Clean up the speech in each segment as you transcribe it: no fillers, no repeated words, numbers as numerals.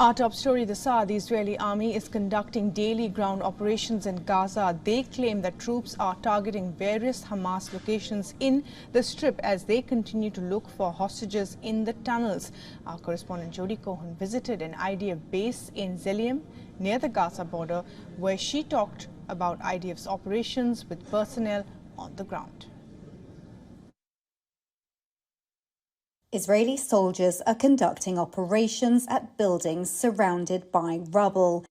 Our top story this hour, the Israeli army is conducting daily ground operations in Gaza. They claim that troops are targeting various Hamas locations in the Strip as they continue to look for hostages in the tunnels. Our correspondent Jodi Cohen visited an IDF base in Ze'elim near the Gaza border, where she talked about IDF's operations with personnel on the ground. Israeli soldiers are conducting operations at buildings surrounded by rubble.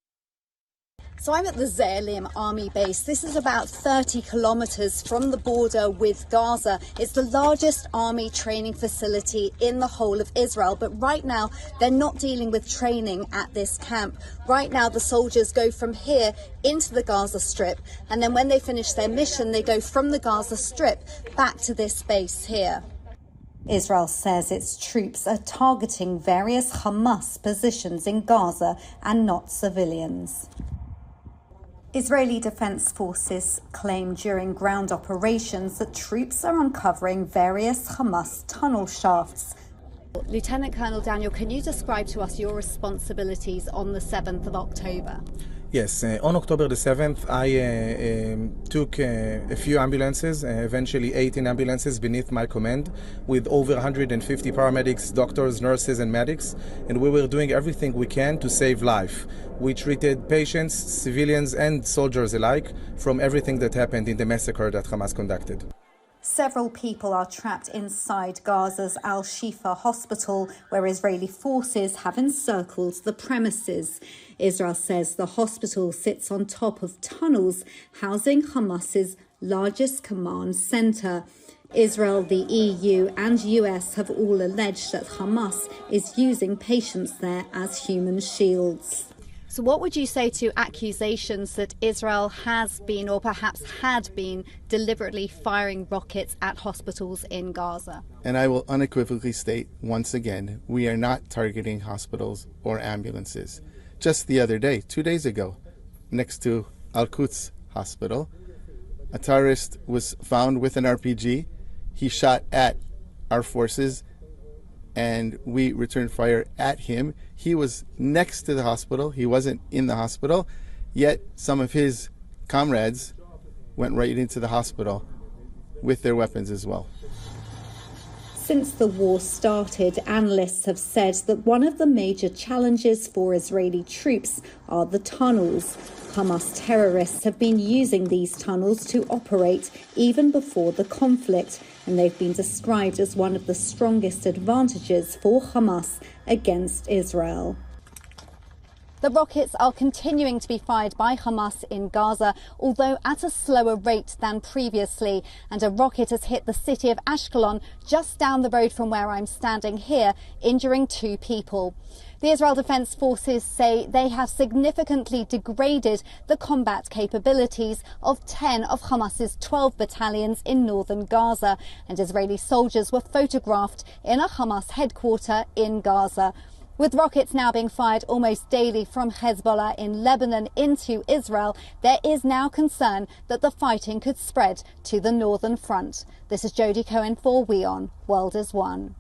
So I'm at the Ze'elim army base. This is about 30 kilometers from the border with Gaza. It's the largest army training facility in the whole of Israel. But right now, they're not dealing with training at this camp. Right now, the soldiers go from here into the Gaza Strip. And then when they finish their mission, they go from the Gaza Strip back to this base here. Israel says its troops are targeting various Hamas positions in Gaza and not civilians. Israeli Defense Forces claim during ground operations that troops are uncovering various Hamas tunnel shafts. Lieutenant Colonel Daniel, can you describe to us your responsibilities on the 7th of October? Yes, on October the 7th, I took a few ambulances, eventually 18 ambulances beneath my command, with over 150 paramedics, doctors, nurses, and medics, and we were doing everything we can to save life. We treated patients, civilians, and soldiers alike from everything that happened in the massacre that Hamas conducted. Several people are trapped inside Gaza's Al-Shifa hospital, where Israeli forces have encircled the premises. Israel says the hospital sits on top of tunnels housing Hamas's largest command center. Israel, the EU and US have all alleged that Hamas is using patients there as human shields. So what would you say to accusations that Israel has been, or perhaps had been, deliberately firing rockets at hospitals in Gaza? And I will unequivocally state once again, we are not targeting hospitals or ambulances. Just the other day, 2 days ago, next to Al-Quds Hospital, a terrorist was found with an RPG. He shot at our forces and we returned fire at him. He was next to the hospital. He wasn't in the hospital, yet some of his comrades went right into the hospital with their weapons as well. Since the war started, analysts have said that one of the major challenges for Israeli troops are the tunnels. Hamas terrorists have been using these tunnels to operate even before the conflict, and they've been described as one of the strongest advantages for Hamas against Israel. The rockets are continuing to be fired by Hamas in Gaza, although at a slower rate than previously. And a rocket has hit the city of Ashkelon, just down the road from where I'm standing here, injuring 2 people. The Israel Defense Forces say they have significantly degraded the combat capabilities of 10 of Hamas's 12 battalions in northern Gaza. And Israeli soldiers were photographed in a Hamas headquarters in Gaza. With rockets now being fired almost daily from Hezbollah in Lebanon into Israel, there is now concern that the fighting could spread to the northern front. This is Jodi Cohen for WION World is One.